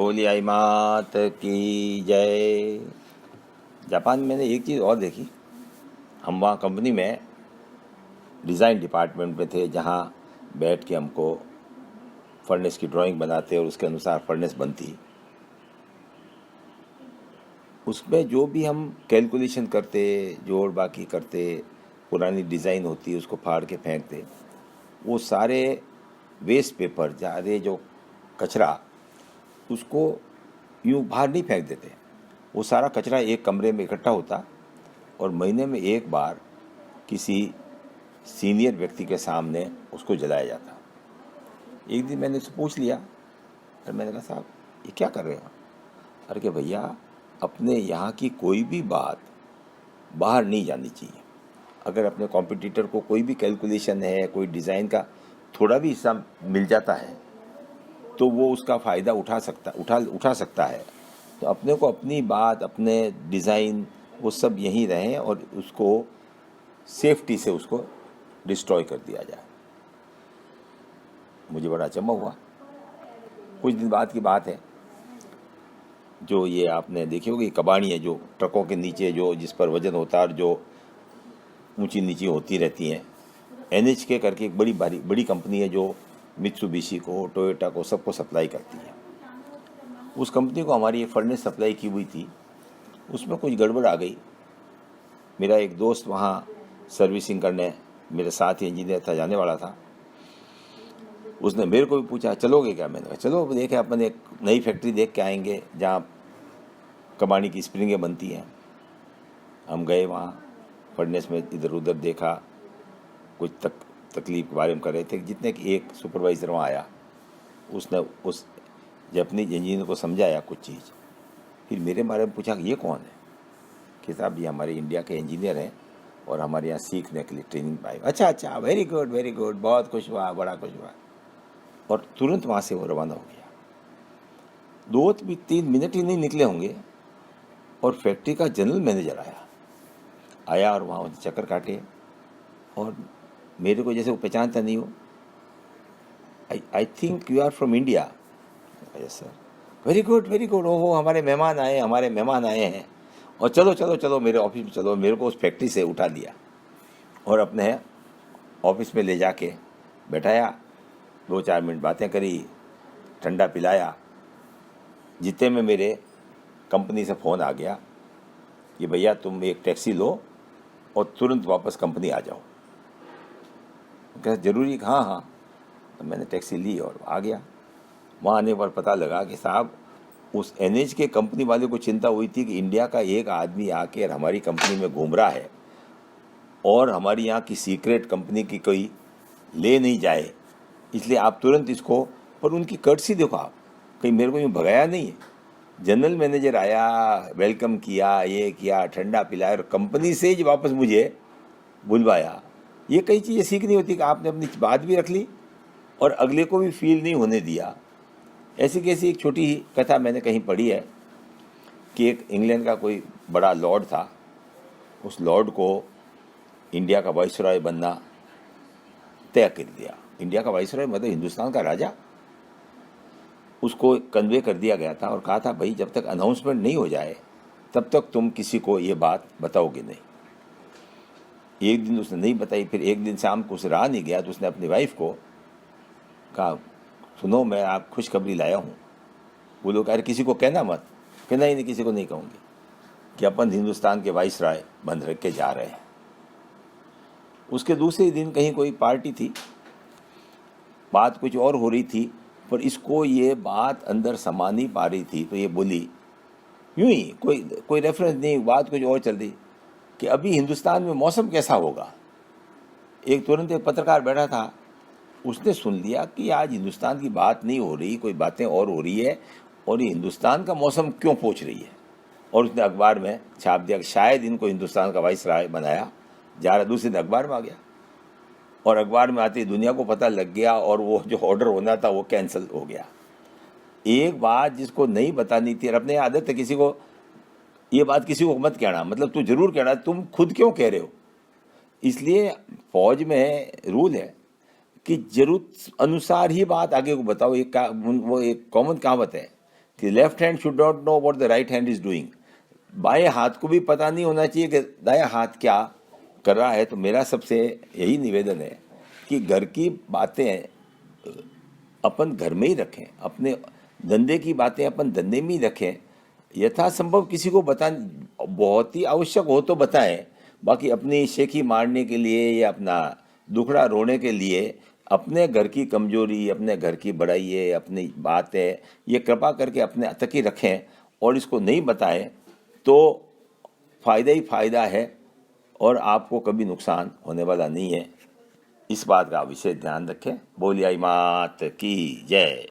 बोली आई मात की जय। जापान में मैंने एक चीज़ और देखी। हम वहाँ कंपनी में डिज़ाइन डिपार्टमेंट में थे, जहाँ बैठ के हमको फर्नेस की ड्राइंग बनाते और उसके अनुसार फर्नेस बनती। उसमें जो भी हम कैलकुलेशन करते, जोड़ बाकी करते, पुरानी डिज़ाइन होती है उसको फाड़ के फेंकते, वो सारे वेस्ट पेपर, सारे जो कचरा, उसको यूँ बाहर नहीं फेंक देते। वो सारा कचरा एक कमरे में इकट्ठा होता और महीने में एक बार किसी सीनियर व्यक्ति के सामने उसको जलाया जाता। एक दिन मैंने उससे पूछ लिया और मैंने कहा, साहब ये क्या कर रहे हो? अरे कि भैया, अपने यहाँ की कोई भी बात बाहर नहीं जानी चाहिए। अगर अपने कॉम्पिटिटर को कोई भी कैलकुलेशन है, कोई डिज़ाइन का थोड़ा भी हिस्सा मिल जाता है, तो वो उसका फ़ायदा उठा सकता है। तो अपने को अपनी बात, अपने डिज़ाइन, वो सब यहीं रहें और उसको सेफ्टी से उसको डिस्ट्रॉय कर दिया जाए। मुझे बड़ा अचंभा हुआ। कुछ दिन बाद की बात है, जो ये आपने देखी होगी कबाड़ी है, जो ट्रकों के नीचे जो जिस पर वजन होता है और जो ऊंची नीची होती रहती हैं, NHK करके एक बड़ी कंपनी है जो मित्सुबिशी को, टोयोटा को, सबको सप्लाई करती है। उस कंपनी को हमारी एक फर्नेस सप्लाई की हुई थी, उसमें कुछ गड़बड़ आ गई। मेरा एक दोस्त वहाँ सर्विसिंग करने मेरे साथ ही इंजीनियर था, जाने वाला था। उसने मेरे को भी पूछा, चलोगे क्या? मैंने कहा चलो, देखे अपन एक नई फैक्ट्री देख के आएंगे जहाँ कबाड़ी की स्प्रिंगें बनती हैं। हम गए वहाँ, फर्नेस में इधर उधर देखा, कुछ तकलीफ के बारे में कर रहे थे। जितने कि एक सुपरवाइज़र वहाँ आया, उसने उस जापानीज इंजीनियर को समझाया कुछ चीज़। फिर मेरे बारे में पूछा कि ये कौन है? कि साहब ये हमारे इंडिया के इंजीनियर हैं और हमारे यहाँ सीखने के लिए ट्रेनिंग पाए। अच्छा, वेरी गुड, बहुत खुश हुआ, बड़ा खुश हुआ। और तुरंत वहाँ से वो रवाना हो गया। 2-3 मिनट ही नहीं निकले होंगे और फैक्ट्री का जनरल मैनेजर आया और वहाँ चक्कर काटे और मेरे को जैसे वो पहचानता नहीं हो। I think you are from India. Yes sir. Very good, ओहो हमारे मेहमान आए हैं और चलो मेरे ऑफिस में चलो। मेरे को उस फैक्ट्री से उठा लिया और अपने ऑफिस में ले जाके बैठाया। 2-4 मिनट बातें करी, ठंडा पिलाया। जितने में मेरे कंपनी से फ़ोन आ गया कि भैया तुम एक टैक्सी लो और तुरंत वापस कंपनी आ जाओ। कैसे ज़रूरी? हाँ। तो मैंने टैक्सी ली और आ गया। वहाँ आने पर पता लगा कि साहब उस NHK कंपनी वाले को चिंता हुई थी कि इंडिया का एक आदमी आके हमारी कंपनी में घूम रहा है और हमारी यहाँ की सीक्रेट कंपनी की कोई ले नहीं जाए, इसलिए आप तुरंत इसको। पर उनकी कर्टसी देखो आप, कहीं मेरे को यूँ भगाया नहीं है। जनरल मैनेजर आया, वेलकम किया, ये किया, ठंडा पिलाया और कंपनी से ही वापस मुझे बुलवाया। ये कई चीज़ें सीखनी होती कि आपने अपनी बात भी रख ली और अगले को भी फील नहीं होने दिया। ऐसी कैसी एक छोटी ही कथा मैंने कहीं पढ़ी है कि एक इंग्लैंड का कोई बड़ा लॉर्ड था। उस लॉर्ड को इंडिया का वाइसरॉय बनना तय कर दिया। इंडिया का वाइसरॉय मतलब हिंदुस्तान का राजा। उसको कन्वे कर दिया गया था और कहा था, भाई जब तक अनाउंसमेंट नहीं हो जाए तब तक तुम किसी को ये बात बताओगे नहीं। एक दिन उसने नहीं बताई। फिर एक दिन शाम को उसे रहा नहीं गया तो उसने अपनी वाइफ को कहा, सुनो मैं आप खुशखबरी लाया हूँ। वो लोग अरे किसी को कहना मत। कहना ही नहीं, किसी को नहीं कहूँगी कि अपन हिंदुस्तान के वाइसराय बन रख के जा रहे हैं। उसके दूसरे दिन कहीं कोई पार्टी थी, बात कुछ और हो रही थी, पर इसको ये बात अंदर समा नहीं पा रही थी। तो ये बोली यूं ही, कोई रेफरेंस नहीं, बात कुछ और चल रही कि अभी हिंदुस्तान में मौसम कैसा होगा। तुरंत एक पत्रकार बैठा था, उसने सुन लिया कि आज हिंदुस्तान की बात नहीं हो रही, कोई बातें और हो रही है और ये हिंदुस्तान का मौसम क्यों पूछ रही है। और उसने अखबार में छाप दिया कि शायद इनको हिंदुस्तान का वाइसराय बनाया जा रहा। दूसरे दिन अखबार में आ गया और अखबार में आते ही दुनिया को पता लग गया और वो जो ऑर्डर होना था वो कैंसिल हो गया। एक बात जिसको नहीं बतानी थी और अपने आदत है किसी को ये बात किसी को मत कहना, मतलब तू जरूर कहना, तुम खुद क्यों कह रहे हो। इसलिए फौज में रूल है कि जरूरत अनुसार ही बात आगे को बताओ। वो एक कॉमन कहावत है कि left hand should not know what the right hand is doing. बाएं हाथ को भी पता नहीं होना चाहिए कि दायां हाथ क्या कर रहा है। तो मेरा सबसे यही निवेदन है कि घर की बातें अपन घर में ही रखें, अपने धंधे की बातें अपन धंधे में ही रखें। यथासंभव किसी को बता, बहुत ही आवश्यक हो तो बताएं, बाकी अपनी शेखी मारने के लिए या अपना दुखड़ा रोने के लिए अपने घर की कमजोरी, अपने घर की बड़ाई है, अपनी बात है, ये कृपा करके अपने तक ही रखें और इसको नहीं बताएं तो फ़ायदा ही फ़ायदा है और आपको कभी नुकसान होने वाला नहीं है। इस बात का विशेष ध्यान रखें। बोलिए मात की जय।